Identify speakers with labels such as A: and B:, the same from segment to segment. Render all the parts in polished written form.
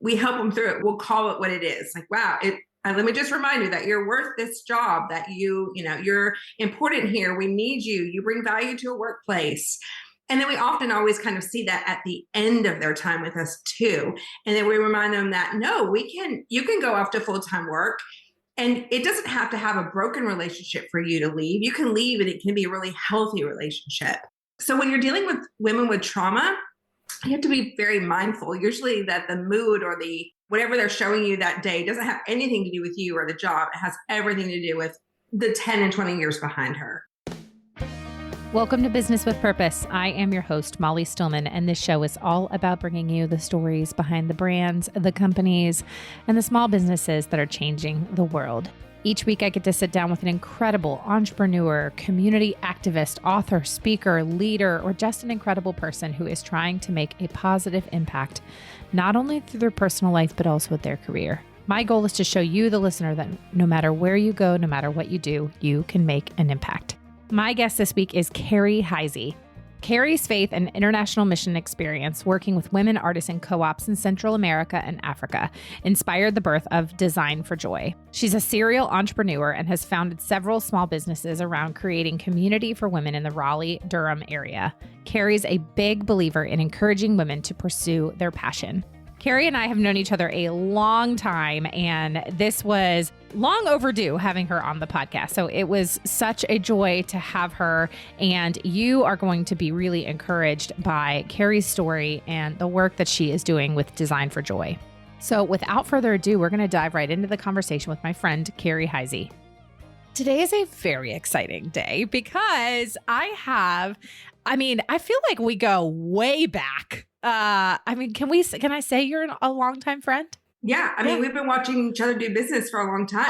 A: we help them through it. We'll call it what it is. Like, wow, let me just remind you that you're worth this job, that you're important here. We need you. You bring value to a workplace. And then we often always kind of see that at the end of their time with us too. And then we remind them that, no, you can go off to full-time work, and it doesn't have to have a broken relationship for you to leave. You can leave and it can be a really healthy relationship. So when you're dealing with women with trauma, you have to be very mindful, usually that the mood or whatever they're showing you that day doesn't have anything to do with you or the job. It has everything to do with the 10 and 20 years behind her.
B: Welcome to Business with Purpose. I am your host, Molly Stillman, and this show is all about bringing you the stories behind the brands, the companies, and the small businesses that are changing the world. Each week, I get to sit down with an incredible entrepreneur, community activist, author, speaker, leader, or just an incredible person who is trying to make a positive impact, not only through their personal life, but also with their career. My goal is to show you, the listener, that no matter where you go, no matter what you do, you can make an impact. My guest this week is Cary Heise. Cary's faith and international mission experience working with women artisan co-ops in Central America and Africa inspired the birth of Design for Joy. She's a serial entrepreneur and has founded several small businesses around creating community for women in the Raleigh-Durham area. Cary's a big believer in encouraging women to pursue their passion. Cary and I have known each other a long time, and this was long overdue having her on the podcast. So it was such a joy to have her, and you are going to be really encouraged by Cary's story and the work that she is doing with Design for Joy. So without further ado, we're going to dive right into the conversation with my friend, Cary Heise. Today is a very exciting day because I feel like we go way back. Can I say you're a longtime friend?
A: Yeah. We've been watching each other do business for a long time.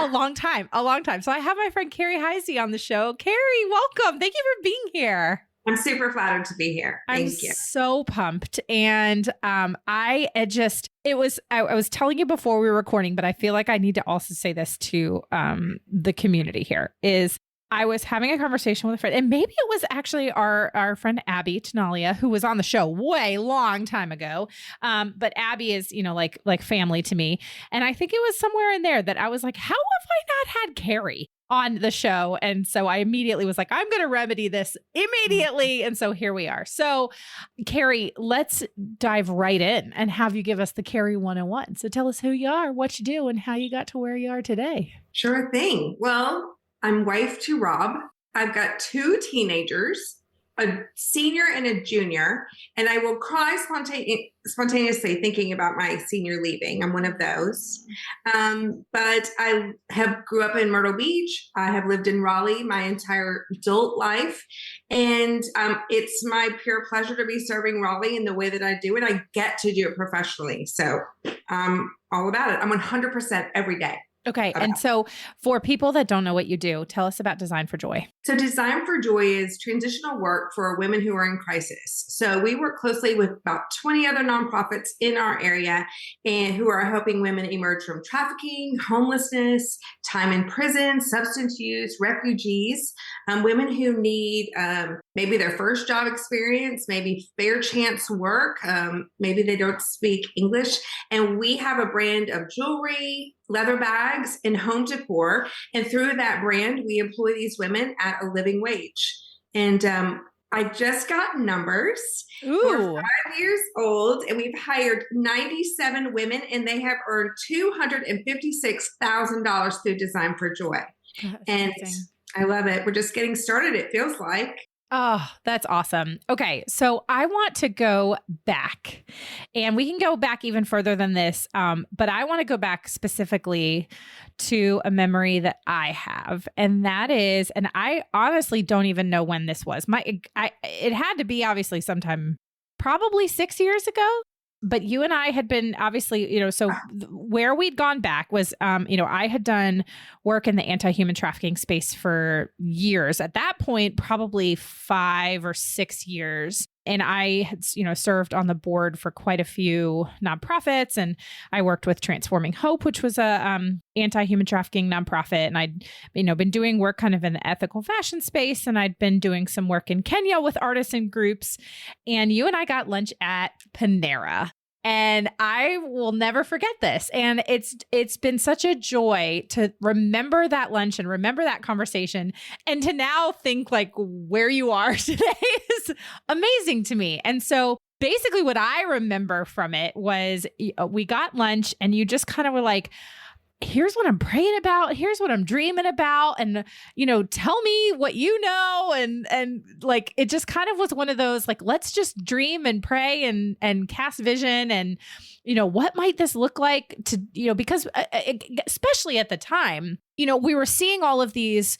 B: A long time. So I have my friend Cary Heise on the show. Cary, welcome. Thank you for being here.
A: I'm super flattered to be here. Thank you.
B: So pumped. And I was telling you before we were recording, but I feel like I need to also say this to the community here is I was having a conversation with a friend, and maybe it was actually our friend Abby Tenalia, who was on the show way long time ago. But Abby is, like family to me. And I think it was somewhere in there that I was like, how have I not had Cary on the show? And so I immediately was like, I'm going to remedy this immediately. And so here we are. So Cary, let's dive right in and have you give us the Cary 101. So tell us who you are, what you do, and how you got to where you are today.
A: Sure thing. Well, I'm wife to Rob. I've got 2 teenagers, a senior and a junior, and I will cry spontaneously thinking about my senior leaving. I'm one of those. But I grew up in Myrtle Beach. I have lived in Raleigh my entire adult life. And it's my pure pleasure to be serving Raleigh in the way that I do it. I get to do it professionally. So I'm all about it. I'm 100% every day.
B: Okay. And so for people that don't know what you do, tell us about Design for Joy.
A: So Design for Joy is transitional work for women who are in crisis. So we work closely with about 20 other nonprofits in our area and who are helping women emerge from trafficking, homelessness, time in prison, substance use, refugees, women who need maybe their first job experience, maybe fair chance work, maybe they don't speak English. And we have a brand of jewelry, leather bags, and home decor. And through that brand, we employ these women at a living wage. And I just got numbers.
B: Ooh.
A: We're 5 years old, and we've hired 97 women, and they have earned $256,000 through Design for Joy. And amazing. I love it. We're just getting started, it feels like.
B: Oh, that's awesome. Okay. So I want to go back, and we can go back even further than this. But I want to go back specifically to a memory that I have. And that is, and I honestly don't even know when this was. It had to be obviously sometime probably 6 years ago. But you and I had been obviously, so where we'd gone back was, I had done work in the anti-human trafficking space for years. At that point, probably 5 or 6 years. And I had, served on the board for quite a few nonprofits, and I worked with Transforming Hope, which was a anti-human trafficking nonprofit. And I'd, been doing work kind of in the ethical fashion space, and I'd been doing some work in Kenya with artisan groups. And you and I got lunch at Panera. And I will never forget this. And it's been such a joy to remember that lunch and remember that conversation, and to now think like where you are today is amazing to me. And so basically what I remember from it was we got lunch and you just kind of were like, here's what I'm praying about. Here's what I'm dreaming about. And, tell me what you know. And like, it just kind of was one of those, like, let's just dream and pray and cast vision. And, what might this look like to, because especially at the time, we were seeing all of these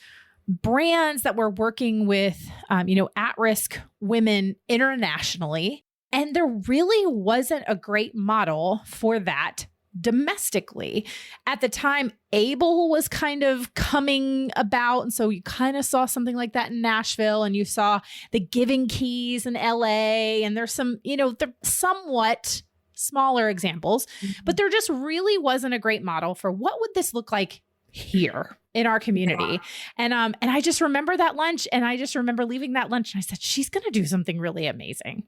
B: brands that were working with, at-risk women internationally. And there really wasn't a great model for that domestically. At the time, Able was kind of coming about. And so you kind of saw something like that in Nashville, and you saw the Giving Keys in LA. And there's some, they're somewhat smaller examples, but there just really wasn't a great model for what would this look like here in our community. Yeah. And I just remember that lunch, and I just remember leaving that lunch, and I said, she's going to do something really amazing.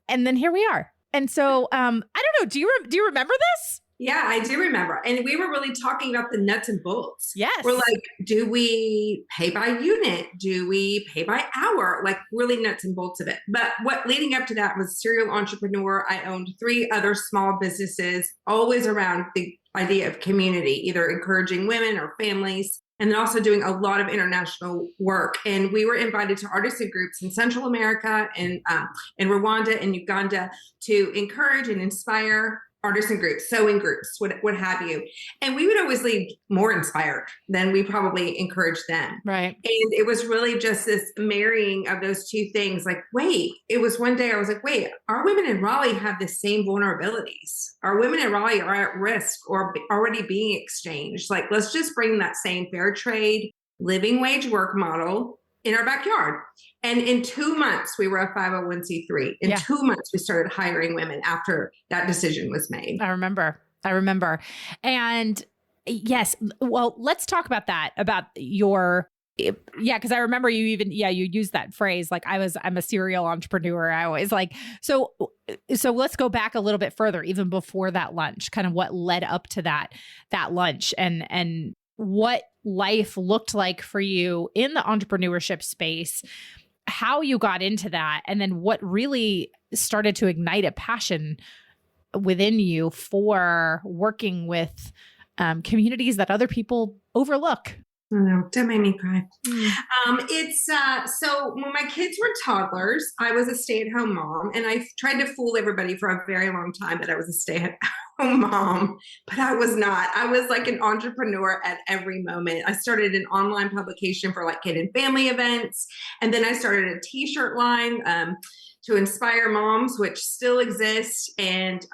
B: And then here we are. And so, I don't know. Do you remember this?
A: Yeah, I do remember. And we were really talking about the nuts and bolts.
B: Yes.
A: We're like, do we pay by unit? Do we pay by hour? Like really nuts and bolts of it. But what leading up to that was serial entrepreneur. I owned 3 other small businesses, always around the idea of community, either encouraging women or families, and then also doing a lot of international work. And we were invited to artisan groups in Central America and in Rwanda and Uganda to encourage and inspire artisan groups, sewing groups, what have you. And we would always leave more inspired than we probably encouraged them.
B: Right.
A: And it was really just this marrying of those two things. Like, wait, it was one day I was like, wait, our women in Raleigh have the same vulnerabilities. Our women in Raleigh are at risk or already being exchanged. Like, let's just bring that same fair trade, living wage work model in our backyard. And in 2 months, we were a 501c3. In 2 months, we started hiring women after that decision was made.
B: I remember. And yes, well, let's talk about that, about your, because I remember you even, you used that phrase, like I'm a serial entrepreneur. I always like, so let's go back a little bit further, even before that lunch, kind of what led up to that lunch and what life looked like for you in the entrepreneurship space, how you got into that, and then what really started to ignite a passion within you for working with communities that other people overlook.
A: Oh, no, don't make me cry. It's so when my kids were toddlers, I was a stay-at-home mom, and I tried to fool everybody for a very long time that I was a stay-at-home mom, but I was not. I was like an entrepreneur at every moment. I started an online publication for like kid and family events, and then I started a t-shirt line to inspire moms, which still exists. And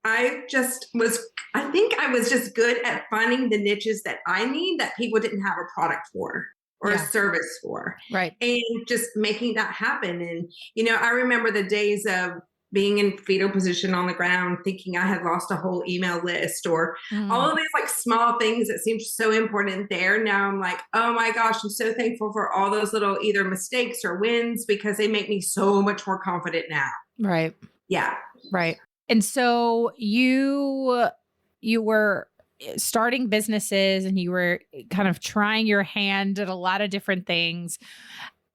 A: I think I was just good at finding the niches that I need that people didn't have a product for or a service for.
B: Right.
A: And just making that happen. And, I remember the days of being in fetal position on the ground, thinking I had lost a whole email list or all of these like small things that seemed so important there. Now I'm like, oh my gosh, I'm so thankful for all those little either mistakes or wins because they make me so much more confident now.
B: Right.
A: Yeah.
B: Right. And so you were starting businesses and you were kind of trying your hand at a lot of different things.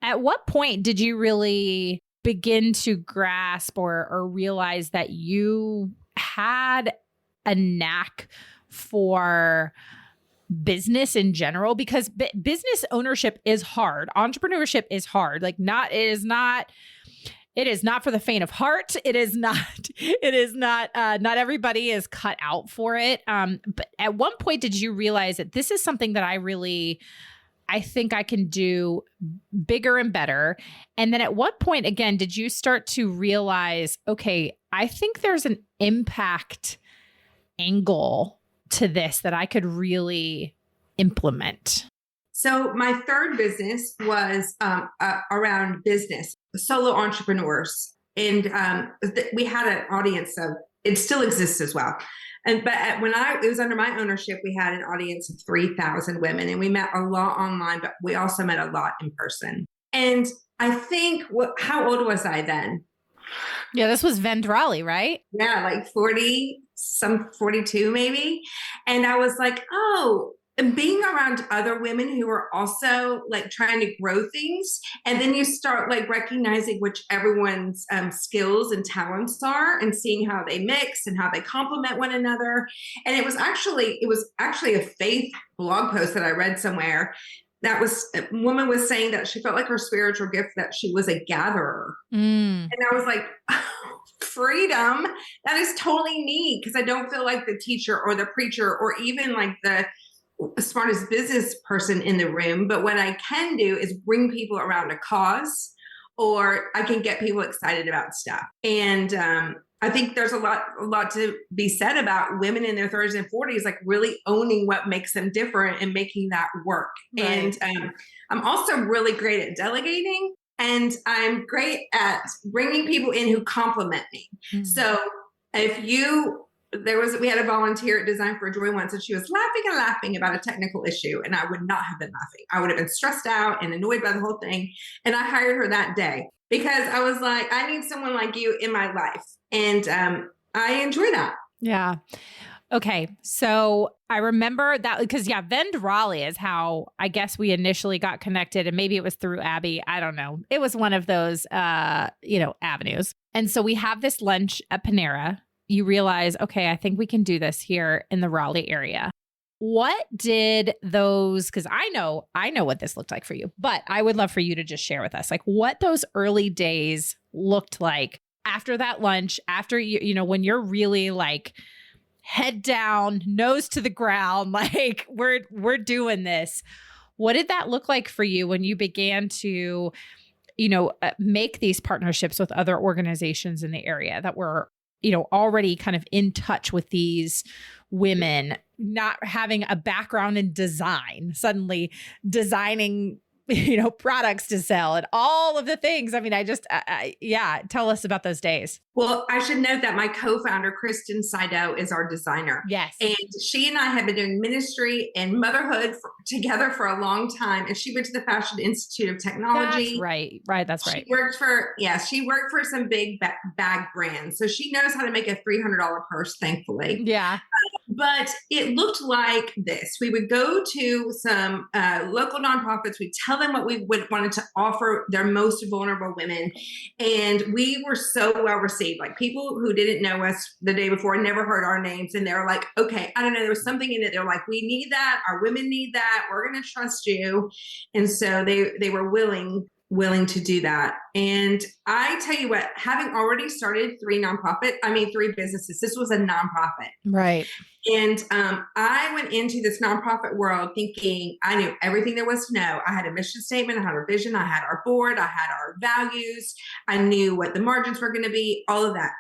B: At what point did you really begin to grasp or realize that you had a knack for business in general? Because business ownership is hard. Entrepreneurship is hard. Like it is not for the faint of heart. Not everybody is cut out for it. But at one point, did you realize that this is something that I think I can do bigger and better? And then at what point, again, did you start to realize, okay, I think there's an impact angle to this that I could really implement?
A: So my third business was around business, solo entrepreneurs. And we had an audience of, it still exists as well. But it was under my ownership, we had an audience of 3,000 women, and we met a lot online, but we also met a lot in person. And I think, how old was I then?
B: Yeah, this was Raleigh, right?
A: Yeah, like 40, some 42 maybe. And I was like, oh, and being around other women who are also like trying to grow things. And then you start like recognizing which everyone's skills and talents are and seeing how they mix and how they complement one another. And it was actually a faith blog post that I read somewhere. That was a woman was saying that she felt like her spiritual gift, that she was a gatherer.
B: Mm.
A: And I was like, freedom. That is totally me, because I don't feel like the teacher or the preacher or even like the smartest business person in the room. But what I can do is bring people around a cause, or I can get people excited about stuff. And I think there's a lot to be said about women in their 30s and 40s, like really owning what makes them different and making that work. Right. And I'm also really great at delegating. And I'm great at bringing people in who compliment me. Mm. So we had a volunteer at Design for Joy once, and she was laughing about a technical issue. And I would not have been laughing. I would have been stressed out and annoyed by the whole thing. And I hired her that day because I was like, I need someone like you in my life. And I enjoy that.
B: Yeah. Okay. So I remember that because Raleigh is how I guess we initially got connected, and maybe it was through Abby. I don't know. It was one of those, avenues. And so we have this lunch at Panera. You realize, okay, I think we can do this here in the Raleigh area. What did those, because I know what this looked like for you, but I would love for you to just share with us, like what those early days looked like after that lunch, after when you're really like head down, nose to the ground, like we're doing this. What did that look like for you when you began to, make these partnerships with other organizations in the area that were, already kind of in touch with these women, not having a background in design, suddenly designing, products to sell and all of the things. I mean, tell us about those days.
A: Well, I should note that my co-founder, Kristen Seido, is our designer.
B: Yes.
A: And she and I have been doing ministry and motherhood together for a long time. And she went to the Fashion Institute of Technology.
B: That's right. Right. That's right.
A: She worked for some big bag brands. So she knows how to make a $300 purse, thankfully.
B: Yeah.
A: But it looked like this. We would go to some local nonprofits. We'd tell them what we wanted to offer their most vulnerable women. And we were so well received. Like people who didn't know us the day before, never heard our names. And they were like, okay, I don't know. There was something in it. They're like, we need that. Our women need that. We're going to trust you. And so they were willing to do that. And I tell you what, having already started three businesses, this was a nonprofit.
B: Right.
A: And I went into this nonprofit world thinking I knew everything there was to know. I had a mission statement, I had our vision, I had our board, I had our values, I knew what the margins were going to be, all of that.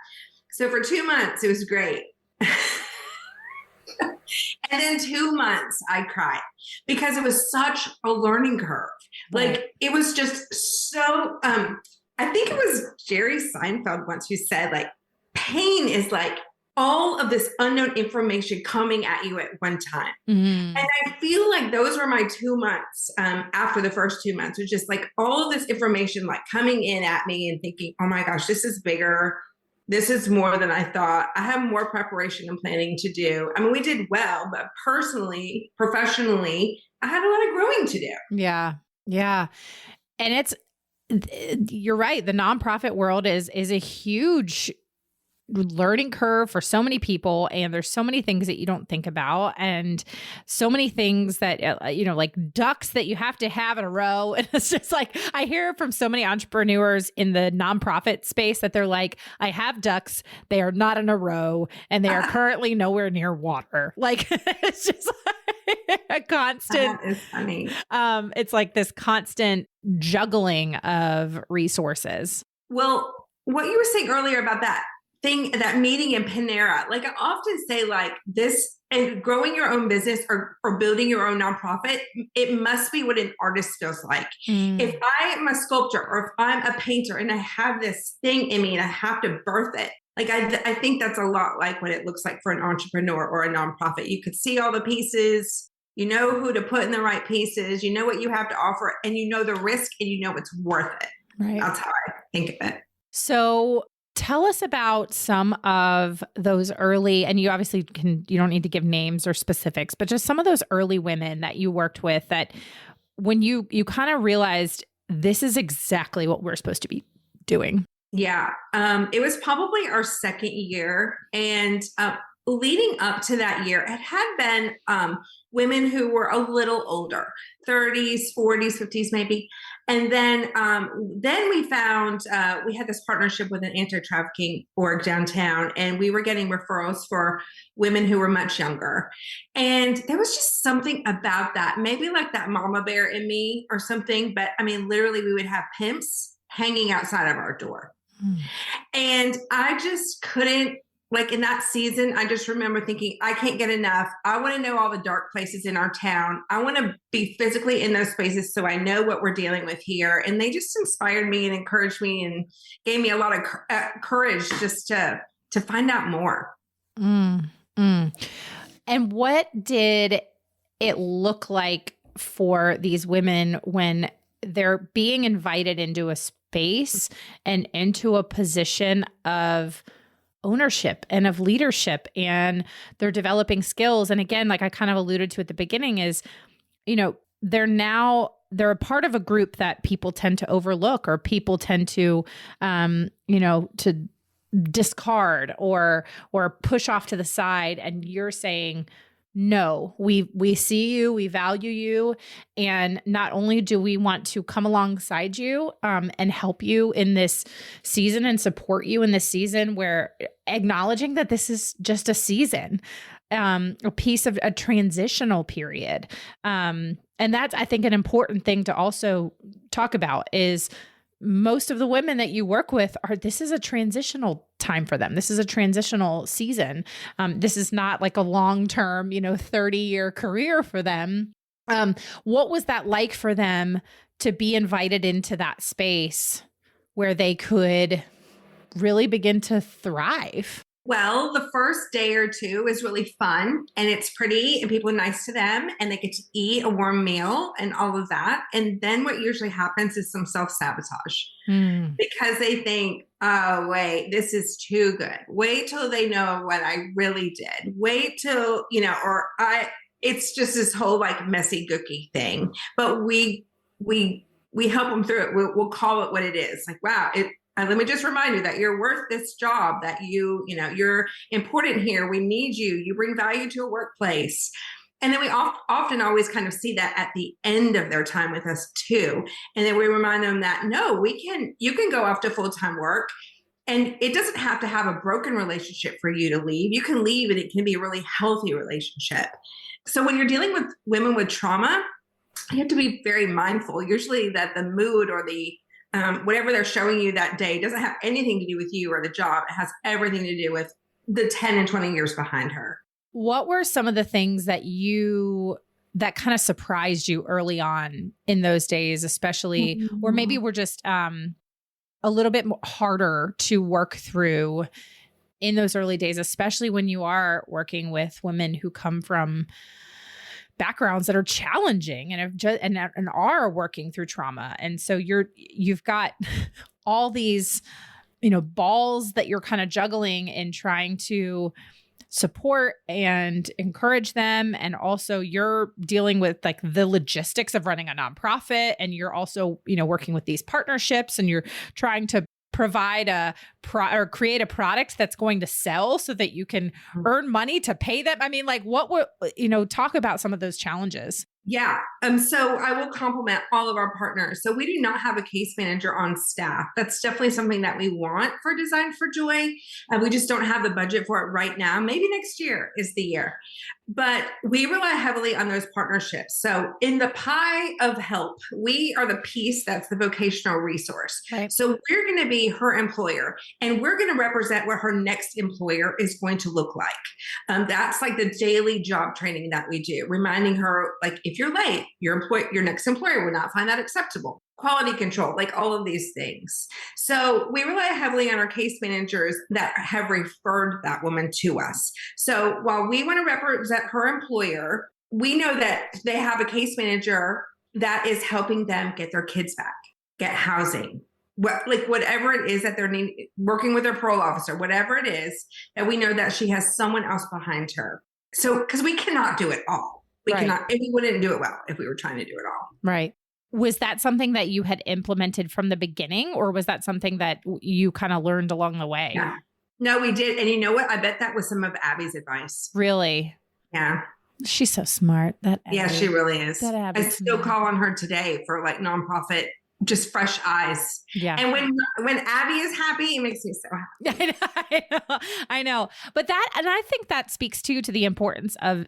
A: So for 2 months, it was great. And then 2 months, I cried because it was such a learning curve. Right. Like it was just so, I think it was Jerry Seinfeld once who said like, pain is like all of this unknown information coming at you at one time. Mm. And I feel like those were my 2 months after the first 2 months, was just like all of this information like coming in at me and thinking, oh my gosh, this is bigger. This is more than I thought. I have more preparation and planning to do. I mean, we did well, but personally, professionally, I had a lot of growing to do.
B: Yeah. Yeah. And you're right. The nonprofit world is a huge learning curve for so many people. And there's so many things that you don't think about, and so many things that, like ducks that you have to have in a row. And it's just like, I hear from so many entrepreneurs in the nonprofit space that they're like, I have ducks. They are not in a row, and they are currently nowhere near water. Like it's just like a constant,
A: that is funny.
B: It's like this constant juggling of resources.
A: Well, what you were saying earlier about that meeting in Panera, like I often say like this, and growing your own business or building your own nonprofit, it must be what an artist feels like. Mm. If I am a sculptor or if I'm a painter and I have this thing in me and I have to birth it, like I think that's a lot like what it looks like for an entrepreneur or a nonprofit. You could see all the pieces, you know who to put in the right pieces, you know what you have to offer, and you know the risk, and you know it's worth it.
B: Right.
A: That's how I think of it.
B: So Tell us about some of those early, and you obviously you don't need to give names or specifics, but just some of those early women that you worked with that when you kind of realized this is exactly what we're supposed to be doing.
A: Yeah. It was probably our second year. And leading up to that year, it had been women who were a little older, 30s, 40s, 50s, maybe. And then we found we had this partnership with an anti-trafficking org downtown, and we were getting referrals for women who were much younger. And there was just something about that, maybe like that mama bear in me or something. But I mean, literally, we would have pimps hanging outside of our door. And I just couldn't, like in that season, I just remember thinking, I can't get enough. I want to know all the dark places in our town. I want to be physically in those spaces so I know what we're dealing with here. And they just inspired me and encouraged me and gave me a lot of courage just to find out more.
B: And what did it look like for these women when they're being invited into a space and into a position of ownership and of leadership, and they're developing skills? And again, like I kind of alluded to at the beginning, is, they're a part of a group that people tend to overlook, or people tend to, to discard or push off to the side. And you're saying, no, we see you, we value you. And not only do we want to come alongside you and help you in this season and support you in this season, where acknowledging that this is just a season, a piece of a transitional period. And that's, I think, an important thing to also talk about is most of the women that you work with this is a transitional time for them. This is a transitional season. This is not like a long-term, 30-year career for them. What was that like for them to be invited into that space where they could really begin to thrive?
A: Well, the first day or two is really fun, and it's pretty, and people are nice to them, and they get to eat a warm meal and all of that. And then what usually happens is some self-sabotage because they think, oh, wait, this is too good. Wait till they know what I really did. Wait till, it's just this whole like messy, gooky thing. But we help them through it. We'll call it what it is. Like, wow, let me just remind you that you're worth this job, that you're important here. We need you. You bring value to a workplace. And then we often always kind of see that at the end of their time with us too. And then we remind them that, no, you can go off to full-time work, and it doesn't have to have a broken relationship for you to leave. You can leave and it can be a really healthy relationship. So when you're dealing with women with trauma, you have to be very mindful, usually that the mood or the whatever they're showing you that day doesn't have anything to do with you or the job. It has everything to do with the 10 and 20 years behind her.
B: What were some of the things that kind of surprised you early on in those days, especially, or maybe were just a little bit harder to work through in those early days, especially when you are working with women who come from backgrounds that are challenging and are working through trauma. And so you've got all these, balls that you're kind of juggling and trying to support and encourage them. And also you're dealing with like the logistics of running a nonprofit. And you're also, working with these partnerships, and you're trying to provide or create a product that's going to sell so that you can earn money to pay them. I mean, like talk about some of those challenges.
A: Yeah. So I will compliment all of our partners. So we do not have a case manager on staff. That's definitely something that we want for Design for Joy. We just don't have the budget for it right now. Maybe next year is the year. But we rely heavily on those partnerships. So in the pie of help, we are the piece that's the vocational resource.
B: Right.
A: So we're going to be her employer, and we're going to represent what her next employer is going to look like. That's like the daily job training that we do, reminding her, like, if you're late, your next employer would not find that acceptable. Quality control, like all of these things. So we rely heavily on our case managers that have referred that woman to us. So while we want to represent her employer, we know that they have a case manager that is helping them get their kids back, get housing, whatever it is that they're working with their parole officer, whatever it is, that we know that she has someone else behind her. So, because we cannot do it all. We cannot, and we wouldn't do it well if we were trying to do it all.
B: Right. Was that something that you had implemented from the beginning, or was that something that you kind of learned along the way?
A: Yeah. No, we did. And you know what? I bet that was some of Abby's advice.
B: Really?
A: Yeah.
B: She's so smart.
A: Yeah, she really is.
B: I
A: still call on her today for like nonprofit, just fresh eyes.
B: Yeah.
A: And when Abby is happy, it makes me so happy.
B: I know. But I think that speaks to the importance of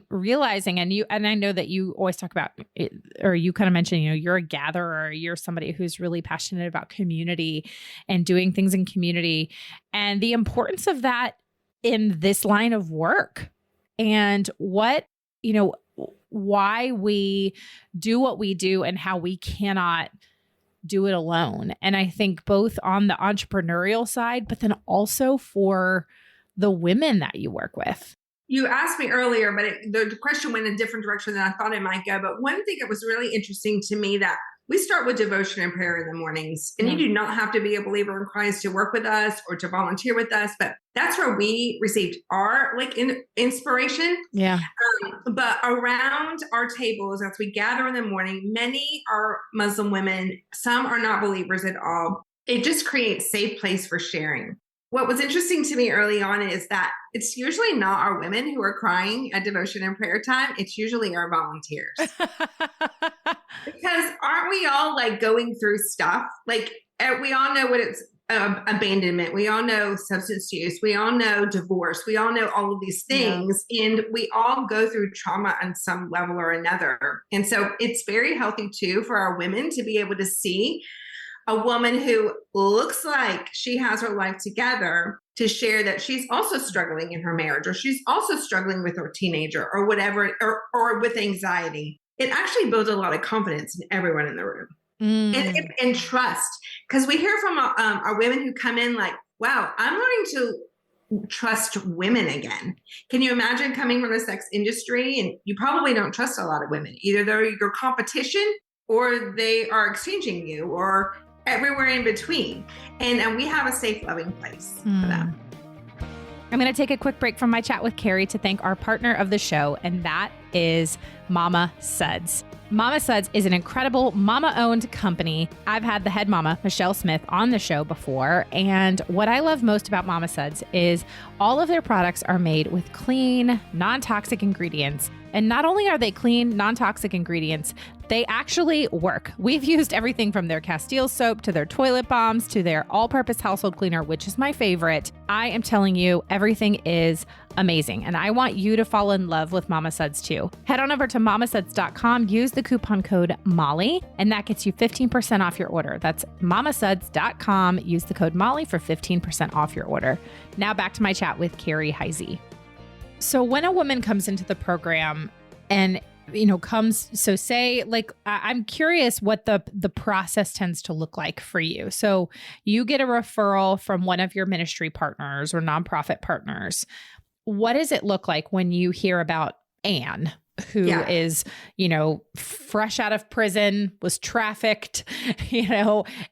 B: realizing, and I know that you always talk about it, or you kind of mentioned, you're a gatherer, you're somebody who's really passionate about community and doing things in community, and the importance of that in this line of work. And why we do what we do and how we cannot do it alone. And I think both on the entrepreneurial side, but then also for the women that you work with.
A: You asked me earlier, but the question went in a different direction than I thought it might go. But one thing that was really interesting to me, that we start with devotion and prayer in the mornings, and you do not have to be a believer in Christ to work with us or to volunteer with us, but that's where we received our inspiration.
B: Yeah.
A: But around our tables, as we gather in the morning, many are Muslim women. Some are not believers at all. It just creates a safe place for sharing. What was interesting to me early on is that it's usually not our women who are crying at devotion and prayer time. It's usually our volunteers. Because aren't we all like going through stuff? Like we all know what it's abandonment. We all know substance use. We all know divorce. We all know all of these things. Yeah. And we all go through trauma on some level or another. And so it's very healthy too for our women to be able to see a woman who looks like she has her life together to share that she's also struggling in her marriage, or she's also struggling with her teenager or whatever, or with anxiety. It actually builds a lot of confidence in everyone in the room and trust. Because we hear from our women who come in like, wow, I'm learning to trust women again. Can you imagine coming from the sex industry and you probably don't trust a lot of women? Either they're your competition or they are exchanging you, or everywhere in between. And we have a safe, loving place for them.
B: I'm going to take a quick break from my chat with Cary to thank our partner of the show, and that is Mama Suds. Mama Suds is an incredible mama-owned company. I've had the head mama, Michelle Smith, on the show before, and what I love most about Mama Suds is all of their products are made with clean, non-toxic ingredients. And not only are they clean, non-toxic ingredients, they actually work. We've used everything from their Castile soap to their toilet bombs to their all-purpose household cleaner, which is my favorite. I am telling you, everything is amazing. And I want you to fall in love with Mama Suds too. Head on over to mamasuds.com, use the coupon code Molly, and that gets you 15% off your order. That's mamasuds.com. Use the code Molly for 15% off your order. Now back to my chat with Cary Heise. So when a woman comes into the program and, say, like, I'm curious what the process tends to look like for you. So you get a referral from one of your ministry partners or nonprofit partners. What does it look like when you hear about Anne, who is, fresh out of prison, was trafficked,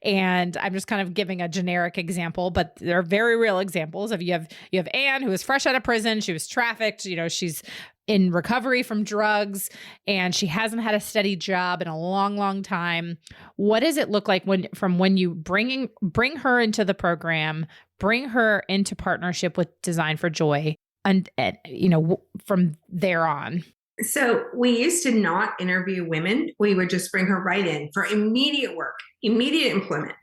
B: and I'm just kind of giving a generic example, but they're very real examples of you have Anne, who is fresh out of prison. She was trafficked, she's in recovery from drugs, and she hasn't had a steady job in a long, long time. What does it look like when you bring her into the program, bring her into partnership with Design for Joy, and from there on?
A: So we used to not interview women. We would just bring her right in for immediate work, immediate employment.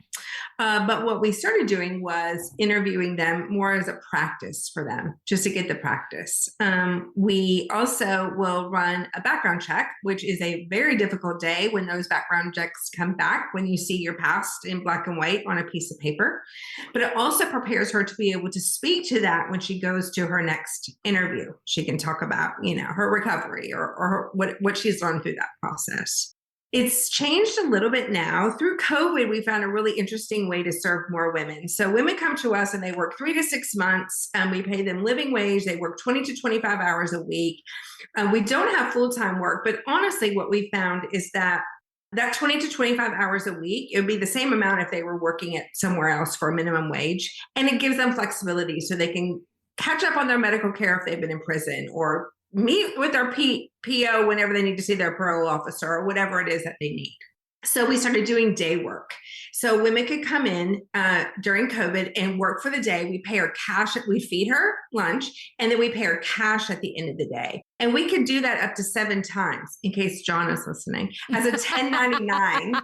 A: But what we started doing was interviewing them more as a practice for them, just to get the practice. We also will run a background check, which is a very difficult day when those background checks come back, when you see your past in black and white on a piece of paper. But it also prepares her to be able to speak to that when she goes to her next interview. She can talk about, her recovery or what she's learned through that process. It's changed a little bit now. Through COVID, we found a really interesting way to serve more women. So women come to us and they work 3 to 6 months, and we pay them living wage. They work 20 to 25 hours a week. We don't have full-time work, but honestly, what we found is that that 20 to 25 hours a week, it would be the same amount if they were working at somewhere else for a minimum wage. And it gives them flexibility so they can catch up on their medical care if they've been in prison, or meet with their PO whenever they need to see their parole officer, or whatever it is that they need. So we started doing day work. So women could come in during COVID and work for the day. We pay her cash. We feed her lunch, and then we pay her cash at the end of the day. And we could do that up to 7 times, in case John is listening, as a 1099.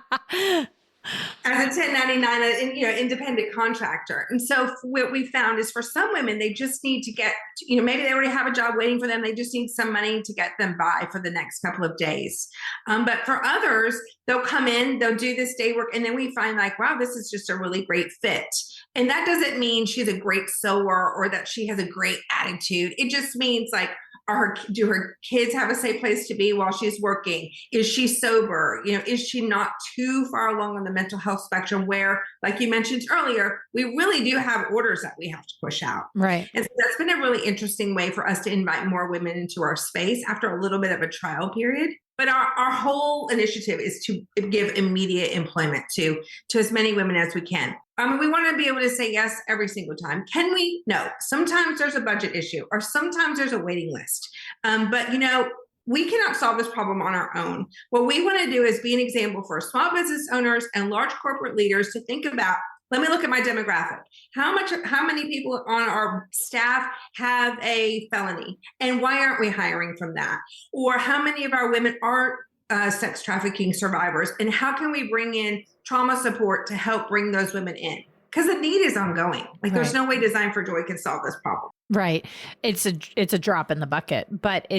A: As a 1099, independent contractor. And so what we found is, for some women, they just need to get, maybe they already have a job waiting for them. They just need some money to get them by for the next couple of days. But for others, they'll come in, they'll do this day work, and then we find like, wow, this is just a really great fit. And that doesn't mean she's a great sewer or that she has a great attitude. It just means like, do her kids have a safe place to be while she's working? Is she sober? Is she not too far along on the mental health spectrum where, like you mentioned earlier, we really do have orders that we have to push out.
B: Right.
A: And so that's been a really interesting way for us to invite more women into our space after a little bit of a trial period. But our whole initiative is to give immediate employment to as many women as we can. We want to be able to say yes every single time. Can we? No. Sometimes there's a budget issue, or sometimes there's a waiting list. But we cannot solve this problem on our own. What we want to do is be an example for small business owners and large corporate leaders to think about. Let me look at my demographic. How many people on our staff have a felony? And why aren't we hiring from that? Or how many of our women are sex trafficking survivors? And how can we bring in trauma support to help bring those women in? Because the need is ongoing. Like, there's no way Design for Joy can solve this problem.
B: Right. It's a drop in the bucket, but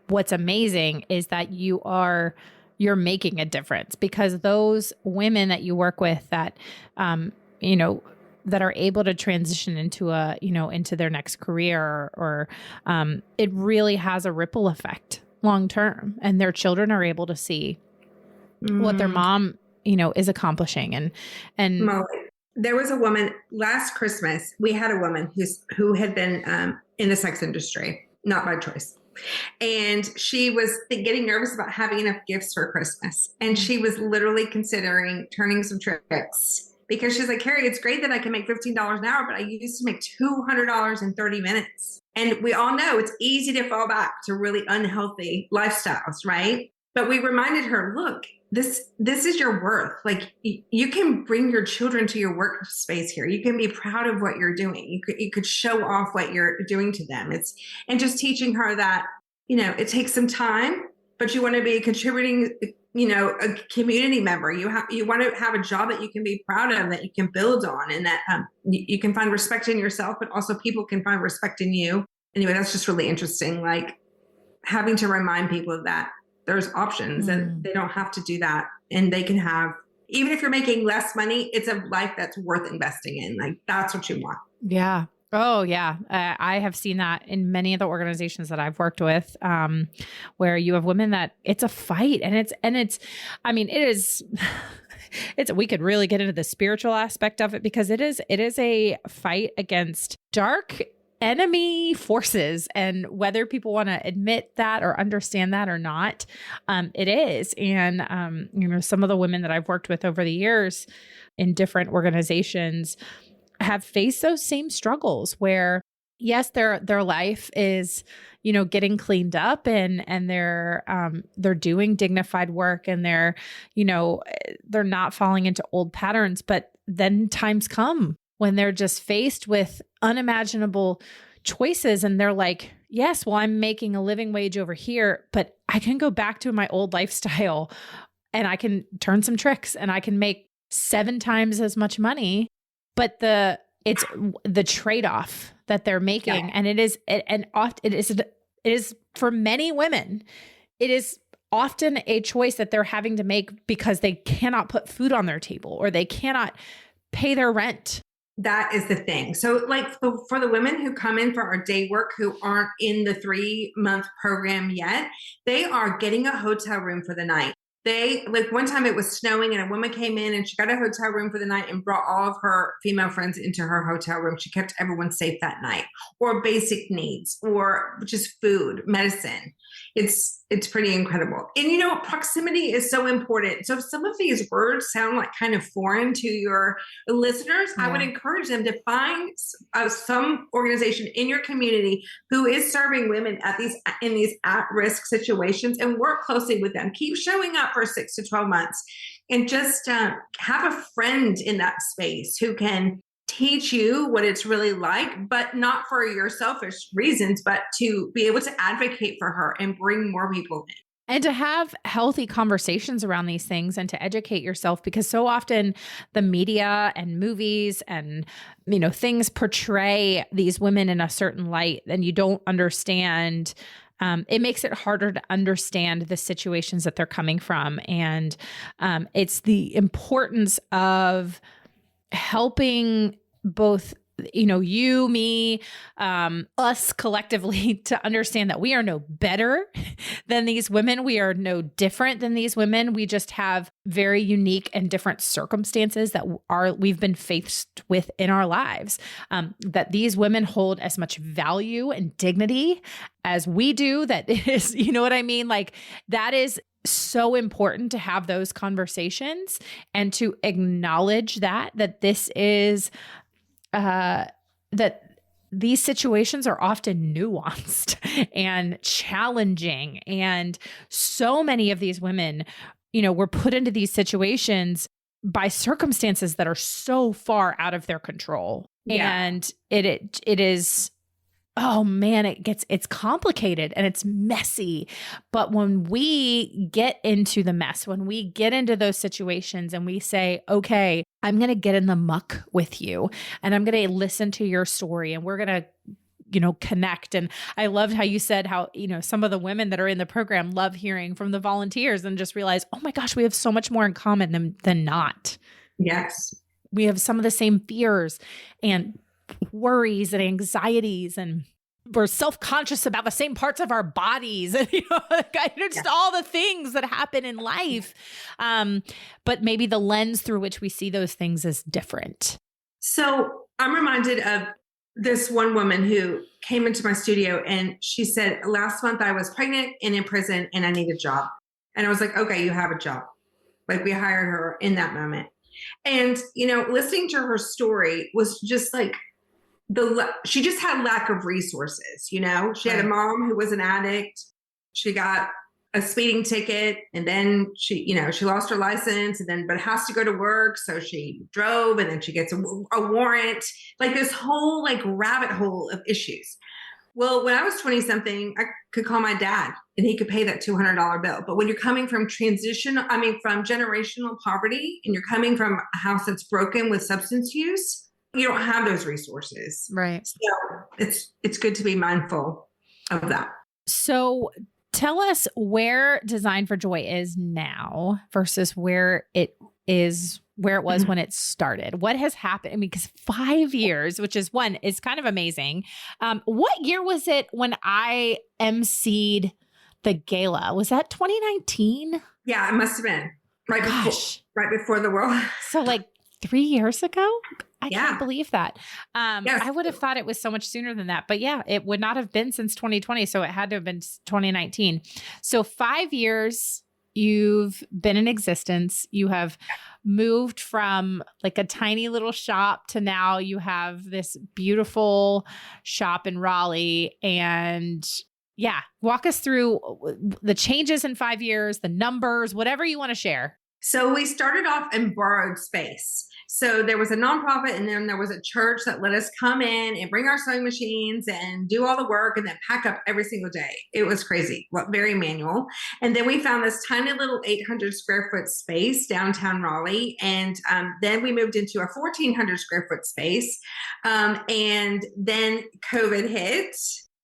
B: what's amazing is that you're making a difference, because those women that you work with that, that are able to transition into into their next career, or it really has a ripple effect long term, and their children are able to see what their mom, is accomplishing. And
A: Molly, there was a woman last Christmas. We had a woman who had been in the sex industry, not by choice. And she was getting nervous about having enough gifts for Christmas. And she was literally considering turning some tricks, because she's like, Cary, it's great that I can make $15 an hour, but I used to make $200 in 30 minutes. And we all know it's easy to fall back to really unhealthy lifestyles, right? But we reminded her, look, this is your worth. Like, you can bring your children to your workspace here. You can be proud of what you're doing. You could show off what you're doing to them. And just teaching her that, it takes some time, but you want to be a contributing, a community member. You want to have a job that you can be proud of, that you can build on, and that you can find respect in yourself, but also people can find respect in you. Anyway, that's just really interesting. Like, having to remind people that there's options and they don't have to do that. And they can have, even if you're making less money, it's a life that's worth investing in. Like, that's what you want. Yeah.
B: Oh yeah. I have seen that in many of the organizations that I've worked with, where you have women that it's a fight, and we could really get into the spiritual aspect of it, because it is a fight against dark enemy forces, and whether people want to admit that or understand that or not, it is. And, some of the women that I've worked with over the years in different organizations have faced those same struggles where, yes, their life is, getting cleaned up, and they're doing dignified work, and they're not falling into old patterns. But then times come when they're just faced with unimaginable choices, and they're like, yes, well, I'm making a living wage over here, but I can go back to my old lifestyle, and I can turn some tricks, and I can make 7 times as much money. But it's the trade-off that they're making. And it is for many women, it is often a choice that they're having to make because they cannot put food on their table, or they cannot pay their rent.
A: That is the thing. So like for the women who come in for our day work, who aren't in the 3-month program yet, they are getting a hotel room for the night. Like one time it was snowing and a woman came in and she got a hotel room for the night and brought all of her female friends into her hotel room. She kept everyone safe that night, or basic needs, or just food, medicine. It's pretty incredible. And proximity is so important. So if some of these words sound like kind of foreign to your listeners, I would encourage them to find some organization in your community who is serving women in these at-risk situations, and work closely with them. Keep showing up for 6 to 12 months, and just have a friend in that space who can teach you what it's really like, but not for your selfish reasons, but to be able to advocate for her and bring more people in.
B: And to have healthy conversations around these things and to educate yourself, because so often the media and movies and, things portray these women in a certain light, and you don't understand. It makes it harder to understand the situations that they're coming from. And it's the importance of helping both, you, me, us collectively, to understand that we are no better than these women. We are no different than these women. We just have very unique and different circumstances that we've been faced with in our lives. That these women hold as much value and dignity as we do. That is, you know what I mean? Like, that is so important to have those conversations and to acknowledge that this is that these situations are often nuanced and challenging. And so many of these women, were put into these situations by circumstances that are so far out of their control. Yeah. And it is, oh man, it's complicated and it's messy. But when we get into the mess, when we get into those situations and we say, okay, I'm going to get in the muck with you and I'm going to listen to your story and we're going to, connect. And I loved how you said how, some of the women that are in the program love hearing from the volunteers and just realize, oh my gosh, we have so much more in common than not.
A: Yes.
B: We have some of the same fears and worries and anxieties, and we're self-conscious about the same parts of our bodies and just all the things that happen in life. But maybe the lens through which we see those things is different.
A: So I'm reminded of this one woman who came into my studio and she said, last month I was pregnant and in prison and I need a job. And I was like, okay, you have a job. Like, we hired her in that moment. And, listening to her story was just like, she just had lack of resources. She had a mom who was an addict. She got a speeding ticket, and then she lost her license, and then but has to go to work, so she drove, and then she gets a warrant. Like, this whole rabbit hole of issues. Well, when I was 20 something, I could call my dad and he could pay that $200 bill. But when you're coming from from generational poverty, and you're coming from a house that's broken with substance use, you don't have those resources.
B: Right.
A: So it's good to be mindful of that.
B: So tell us where Design for Joy is now versus where it was when it started. What has happened? I mean, because 5 years, which is kind of amazing. What year was it when I emceed the gala? Was that 2019?
A: Yeah, it must have been right before the world.
B: So 3 years ago? I can't believe that.
A: Yes.
B: I would have thought it was so much sooner than that. But yeah, it would not have been since 2020. So it had to have been 2019. So 5 years you've been in existence. You have moved from a tiny little shop to now you have this beautiful shop in Raleigh. And walk us through the changes in 5 years, the numbers, whatever you want to share.
A: So we started off in borrowed space. So there was a nonprofit, and then there was a church that let us come in and bring our sewing machines and do all the work and then pack up every single day. It was crazy, very manual. And then we found this tiny little 800 square foot space downtown Raleigh. And then we moved into a 1,400 square foot space. And then COVID hit.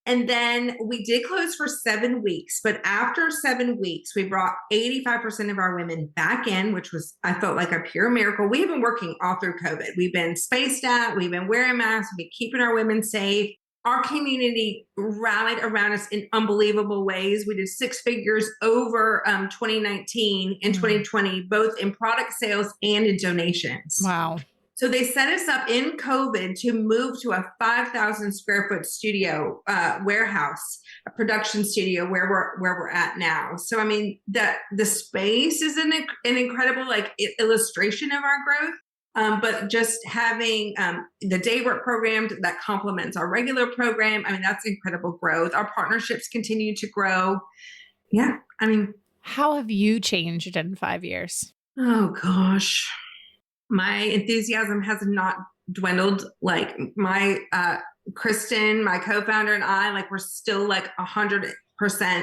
A: And then we did close for 7 weeks, but after 7 weeks, we brought 85% of our women back in, which was, I felt like a pure miracle. We have been working all through COVID. We've been spaced out. We've been wearing masks. We've been keeping our women safe. our community rallied around us in unbelievable ways. We did six figures over 2019 and 2020, both in product sales and in donations.
B: Wow.
A: So they set us up in COVID to move to a 5,000 square foot studio warehouse, a production studio where we're at now. So I mean, the space is an incredible illustration of our growth. But just having the day work program that complements our regular program, I mean, that's incredible growth. Our partnerships continue to grow. Yeah, I mean,
B: how have you changed in 5 years?
A: Oh gosh. My enthusiasm has not dwindled. Like my Kristen, my co-founder, and I, like we're still like 100%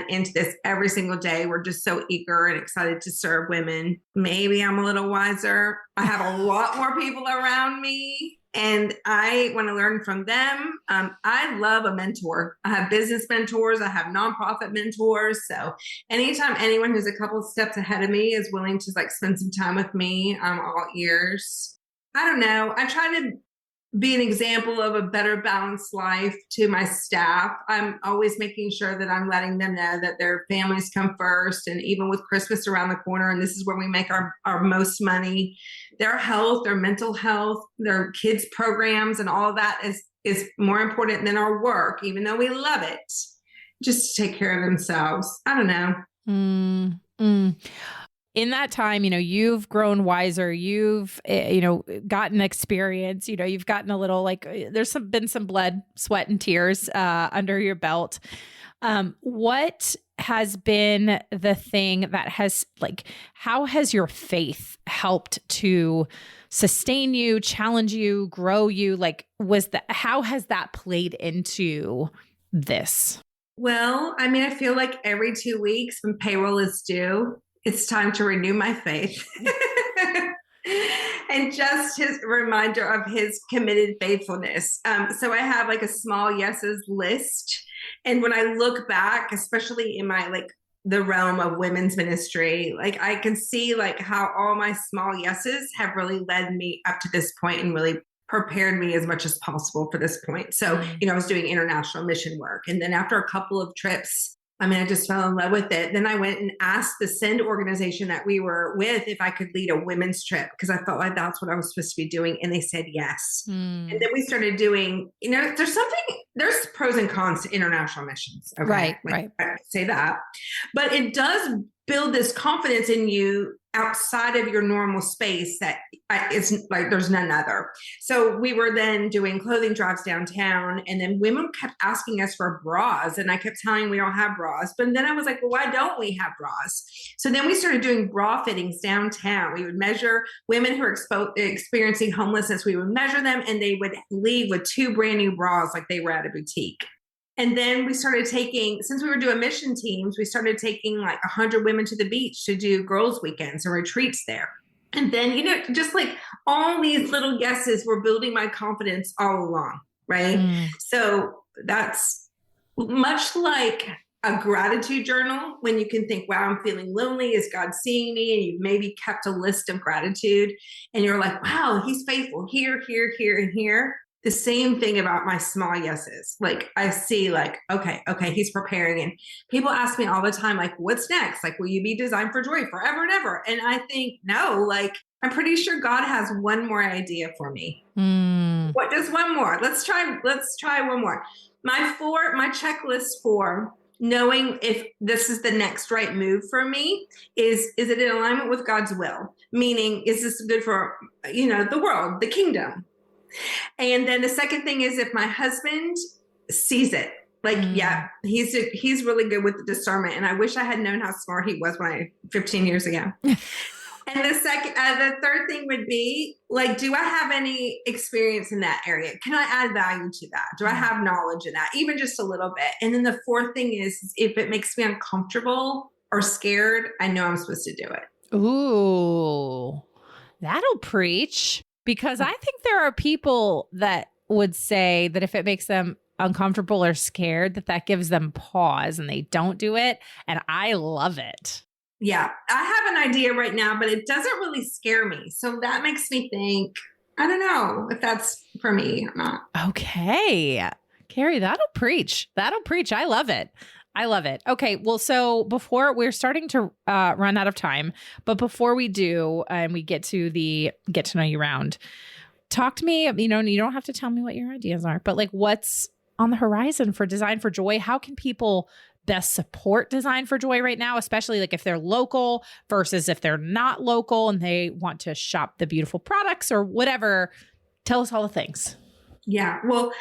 A: into this every single day. We're just so eager and excited to serve women. Maybe I'm a little wiser. I have a lot more people around me and I want to learn from them. I love a mentor. I have business mentors. I have nonprofit mentors. So anytime anyone who's a couple of steps ahead of me is willing to like spend some time with me, I'm all ears. I don't know. I try to be an example of a better balanced life to my staff. I'm always making sure that I'm letting them know that their families come first. And even with Christmas around the corner, and this is where we make our most money, their health, their mental health, their kids' programs, and all of that is more important than our work, even though we love it, just to take care of themselves. I don't know.
B: In that time, you've grown wiser, you've, gotten experience, you've gotten a little there's been some blood, sweat, and tears under your belt. What has been the thing that has how has your faith helped to sustain you, challenge you, grow you? How has that played into this?
A: Well, I mean, I feel like every 2 weeks when payroll is due, it's time to renew my faith. And just his reminder of his committed faithfulness. So I have like a small yeses list. And when I look back, especially in my the realm of women's ministry, I can see how all my small yeses have really led me up to this point and really prepared me as much as possible for this point. So, I was doing international mission work. And then after a couple of trips, I just fell in love with it. Then I went and asked the Send organization that we were with if I could lead a women's trip because I felt like that's what I was supposed to be doing. And they said yes. And then we started doing, there's pros and cons to international missions. Okay?
B: Right.
A: I say that. But it does build this confidence in you outside of your normal space that it's there's none other. So we were then doing clothing drives downtown, and then women kept asking us for bras, and I kept telling them we don't have bras. But then I was like, well, why don't we have bras? So then we started doing bra fittings downtown. We would measure women who are experiencing homelessness. We would measure them, and they would leave with 2 brand new bras like they were at a boutique. And then we started taking, since we were doing mission teams, we started taking 100 women to the beach to do girls' weekends and retreats there. And then, just all these little yeses were building my confidence all along, right? So that's much like a gratitude journal when you can think, wow, I'm feeling lonely. Is God seeing me? And you've maybe kept a list of gratitude and you're like, wow, he's faithful here, here, here, and here. The same thing about my small yeses. I see okay, he's preparing. And people ask me all the time, what's next? Will you be designed for joy forever and ever? And I think, no, I'm pretty sure God has one more idea for me. What does one more? Let's try one more. My checklist for knowing if this is the next right move for me is it in alignment with God's will? Meaning, is this good for, the world, the kingdom? And then the second thing is if my husband sees it, yeah, he's really good with the discernment. And I wish I had known how smart he was 15 years ago. And the third thing would be do I have any experience in that area? Can I add value to that? Do I have knowledge in that? Even just a little bit. And then the fourth thing is if it makes me uncomfortable or scared, I know I'm supposed to do it.
B: Ooh, that'll preach. Because I think there are people that would say that if it makes them uncomfortable or scared, that gives them pause and they don't do it. And I love it.
A: Yeah, I have an idea right now, but it doesn't really scare me. So that makes me think, I don't know if that's for me or not.
B: Okay. Cary, that'll preach. That'll preach. I love it. I love it. Okay. Well, so before we're starting to run out of time, but before we do, and we get to the get to know you round, talk to me, you don't have to tell me what your ideas are, but like what's on the horizon for Design for Joy? How can people best support Design for Joy right now, especially like if they're local versus if they're not local and they want to shop the beautiful products or whatever? Tell us all the things.
A: Yeah. Well,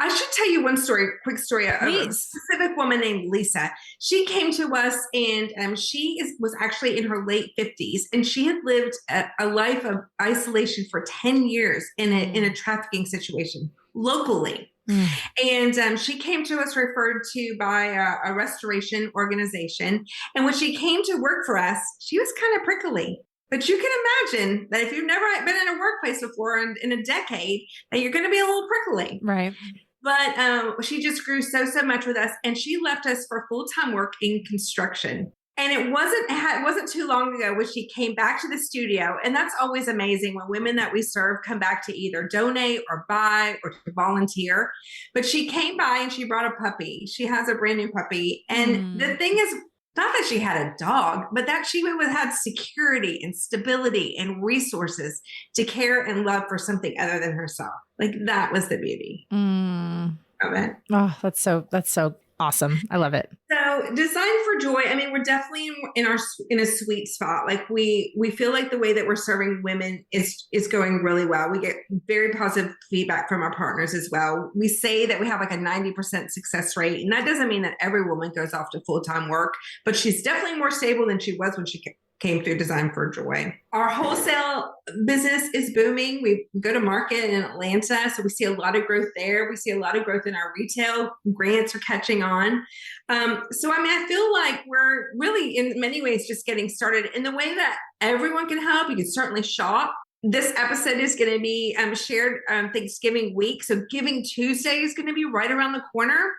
A: I should tell you one quick story of a specific woman named Lisa. She came to us and she was actually in her late 50s, and she had lived a life of isolation for 10 years in a trafficking situation locally. And she came to us referred to by a restoration organization. And when she came to work for us, she was kind of prickly. But you can imagine that if you've never been in a workplace before in a decade, that you're going to be a little prickly.
B: Right.
A: But she just grew so much with us. And she left us for full-time work in construction. And it wasn't too long ago when she came back to the studio. And that's always amazing when women that we serve come back to either donate or buy or to volunteer. But she came by and she brought a puppy. She has a brand new puppy. And the thing is, not that she had a dog, but that she would have security and stability and resources to care and love for something other than herself. Like that was the beauty of it.
B: Oh, that's so awesome. I love it.
A: So Design for Joy, I mean, we're definitely in a sweet spot. Like we feel like the way that we're serving women is going really well. We get very positive feedback from our partners as well. We say that we have like a 90% success rate. And that doesn't mean that every woman goes off to full-time work, but she's definitely more stable than she was when she came through Design for Joy. Our wholesale business is booming. We go to market in Atlanta, so we see a lot of growth there. We see a lot of growth in our retail. Grants are catching on. So, I mean, I feel like we're really, in many ways, just getting started. In the way that everyone can help, you can certainly shop. This episode is going to be shared Thanksgiving week. So Giving Tuesday is going to be right around the corner.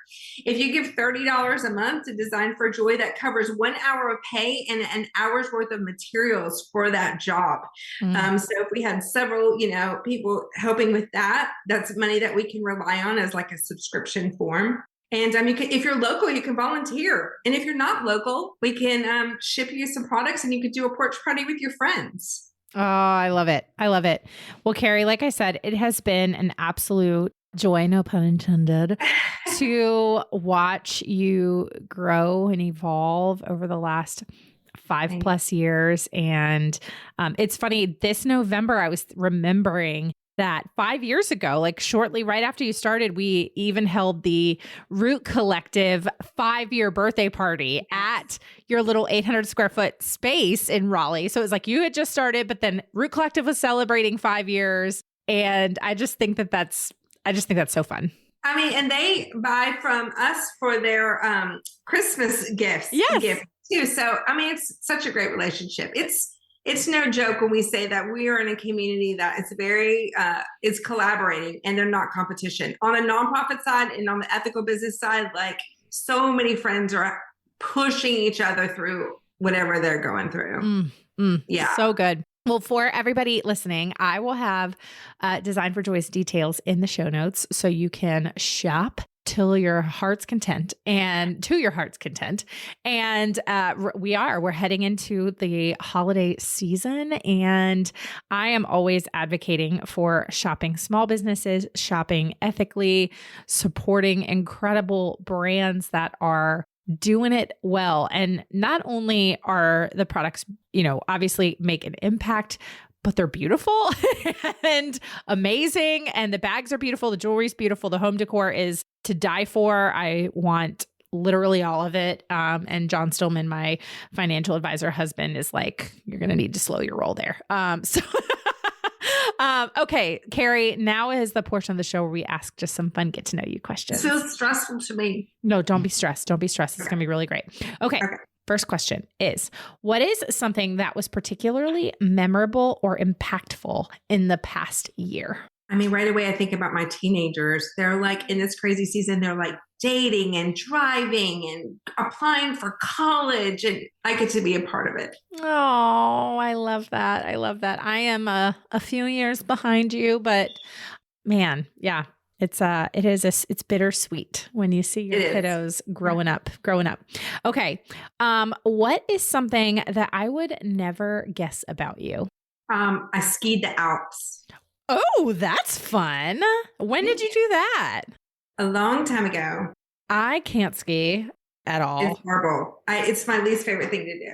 A: If you give $30 a month to Design for Joy, that covers 1 hour of pay and an hour's worth of materials for that job. So if we had several, people helping with that, that's money that we can rely on as like a subscription form. And if you're local, you can volunteer. And if you're not local, we can ship you some products and you could do a porch party with your friends.
B: Oh, I love it. I love it. Well, Cary, like I said, it has been an absolute joy, no pun intended, to watch you grow and evolve over the last 5+ years. And it's funny, this November, I was remembering that 5 years ago, like shortly right after you started, we even held the Root Collective 5-year birthday party at your little 800 square foot space in Raleigh. So it was like you had just started, but then Root Collective was celebrating 5 years. And I just think that's so fun.
A: I mean, and they buy from us for their Christmas gifts.
B: Yes.
A: Too. So, I mean, it's such a great relationship. It's no joke when we say that we are in a community that is very, is collaborating and they're not competition. On the nonprofit side and on the ethical business side, like so many friends are pushing each other through whatever they're going through. Yeah.
B: So good. Well, for everybody listening, I will have Design for Joy's details in the show notes so you can shop till your heart's content and to your heart's content. And we're heading into the holiday season, and I am always advocating for shopping small businesses, shopping ethically, supporting incredible brands that are doing it well. And not only are the products, obviously make an impact, but they're beautiful and amazing. And the bags are beautiful. The jewelry's beautiful. The home decor is to die for. I want literally all of it. And John Stillman, my financial advisor husband, is like, you're going to need to slow your roll there. Okay, Cary, now is the portion of the show where we ask just some fun get to know you questions.
A: It feels stressful to me.
B: No, don't be stressed. Don't be stressed. It's going to be really great. Okay. First question is, what is something that was particularly memorable or impactful in the past year?
A: I mean, right away, I think about my teenagers. They're like in this crazy season, they're like dating and driving and applying for college. And I get to be a part of it.
B: Oh, I love that. I love that. I am a few years behind you, but man, yeah. It's bittersweet when you see your kiddos growing up. Okay. What is something that I would never guess about you?
A: I skied the Alps.
B: Oh, that's fun. When did you do that?
A: A long time ago.
B: I can't ski at all.
A: It's horrible. It's my least favorite thing to do.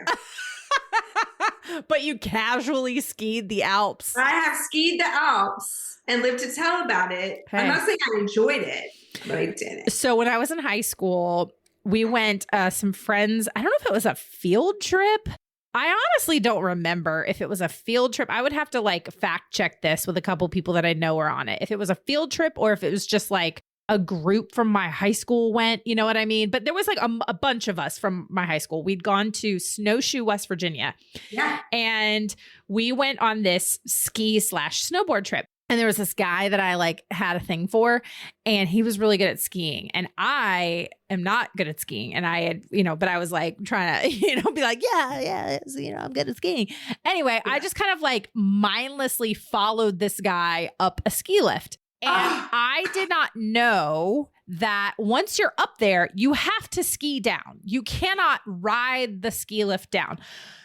B: But you casually skied the Alps.
A: I have skied the Alps and lived to tell about it.
B: Hey.
A: I'm not saying I enjoyed it, but I didn't.
B: So when I was in high school, we went, some friends, I don't know if it was a field trip. I honestly don't remember if it was a field trip. I would have to like fact check this with a couple people that I know were on it. If it was a field trip or if it was just like a group from my high school went, you know what I mean? But there was like a bunch of us from my high school. We'd gone to Snowshoe, West Virginia.
A: Yeah.
B: And we went on this ski/snowboard trip. And there was this guy that I like had a thing for, and he was really good at skiing. And I am not good at skiing. And I had, but I was like trying to, be like, yeah, I'm good at skiing. Anyway, I just kind of like mindlessly followed this guy up a ski lift. And I did not know that once you're up there, you have to ski down. You cannot ride the ski lift down.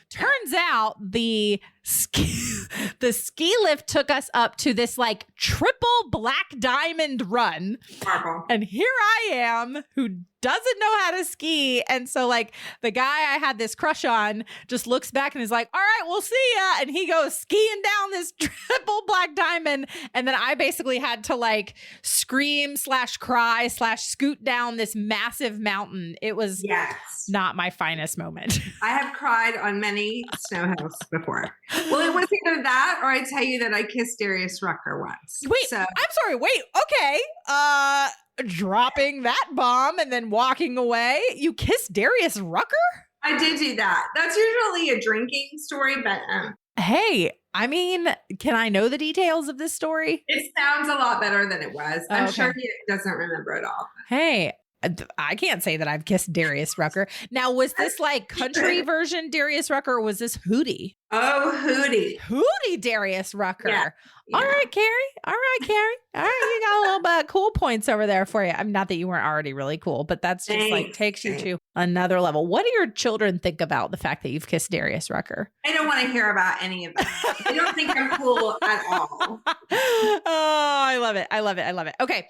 B: Turns out the ski lift took us up to this like triple black diamond run.
A: Marble.
B: And here I am who doesn't know how to ski. And so like the guy I had this crush on just looks back and is like, all right, we'll see ya. And he goes skiing down this triple black diamond. And then I basically had to like scream/cry/scoot down this massive mountain. It was not my finest moment.
A: I have cried on many snow hills before. Well, it was either that or I tell you that I kissed Darius Rucker once.
B: Wait, I'm sorry. Wait, okay. Dropping that bomb and then walking away. You kissed Darius Rucker?
A: I did do that. That's usually a drinking story, but
B: hey, I mean, can I know the details of this story?
A: It sounds a lot better than it was. I'm sure he doesn't remember it all.
B: Hey, I can't say that I've kissed Darius Rucker. Now, was this like country version Darius Rucker or was this Hootie?
A: Oh, Hootie.
B: Hootie Darius Rucker.
A: Yeah.
B: All right, Cary. All right, you got a little bit of cool points over there for you. I mean, not that you weren't already really cool, but that's just like takes you to another level. What do your children think about the fact that you've kissed Darius Rucker?
A: I don't want to hear about any of that. They don't think I'm cool at all.
B: Oh, I love it. Okay.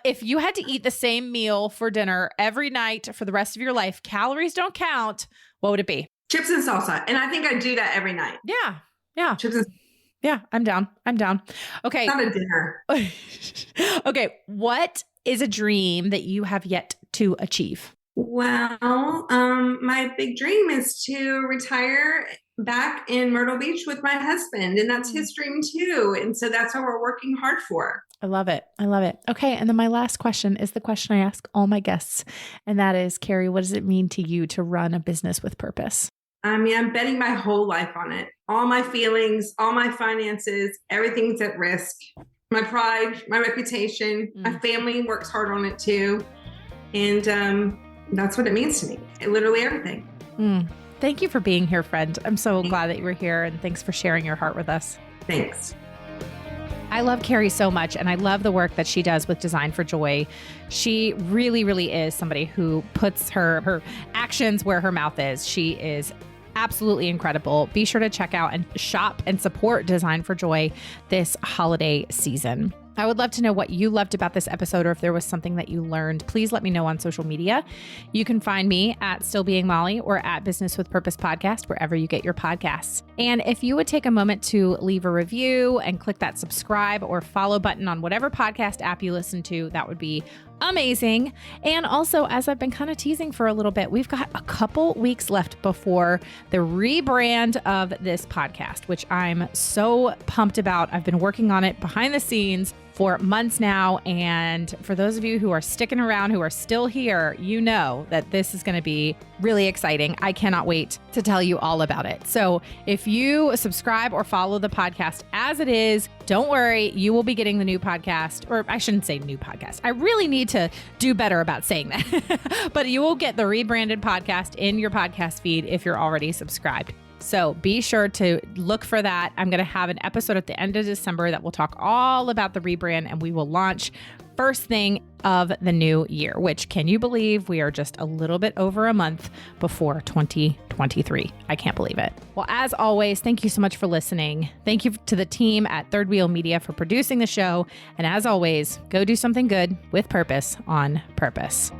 B: If you had to eat the same meal for dinner every night for the rest of your life, calories don't count, what would it be?
A: Chips and salsa. And I think I do that every night.
B: Yeah.
A: Chips and
B: Yeah, I'm down. Okay.
A: Not a dinner.
B: Okay. What is a dream that you have yet to achieve?
A: Well, my big dream is to retire back in Myrtle Beach with my husband. And that's his dream too. And so that's what we're working hard for.
B: I love it. Okay. And then my last question is the question I ask all my guests. And that is, Cary, what does it mean to you to run a business with purpose?
A: I mean, I'm betting my whole life on it. All my feelings, all my finances, everything's at risk. My pride, my reputation, my family works hard on it too. And that's what it means to me. Literally everything.
B: Thank you for being here, friend. I'm so glad that you were here, and thanks for sharing your heart with us.
A: Thanks.
B: I love Cary so much, and I love the work that she does with Design for Joy. She really, really is somebody who puts her actions where her mouth is. She is absolutely incredible. Be sure to check out and shop and support Design for Joy this holiday season. I would love to know what you loved about this episode, or if there was something that you learned. Please let me know on social media. You can find me at Still Being Molly or at Business with Purpose Podcast, wherever you get your podcasts. And if you would take a moment to leave a review and click that subscribe or follow button on whatever podcast app you listen to, that would be amazing. And also, as I've been kind of teasing for a little bit, we've got a couple weeks left before the rebrand of this podcast, which I'm so pumped about. I've been working on it behind the scenes for months now. And for those of you who are sticking around, who are still here, you know that this is going to be really exciting. I cannot wait to tell you all about it. So if you subscribe or follow the podcast as it is, don't worry, you will be getting the new podcast, or I shouldn't say new podcast. I really need to do better about saying that, but you will get the rebranded podcast in your podcast feed if you're already subscribed. So be sure to look for that. I'm going to have an episode at the end of December that will talk all about the rebrand, and we will launch first thing of the new year, which, can you believe we are just a little bit over a month before 2023? I can't believe it. Well, as always, thank you so much for listening. Thank you to the team at Third Wheel Media for producing the show. And as always, go do something good with purpose on purpose.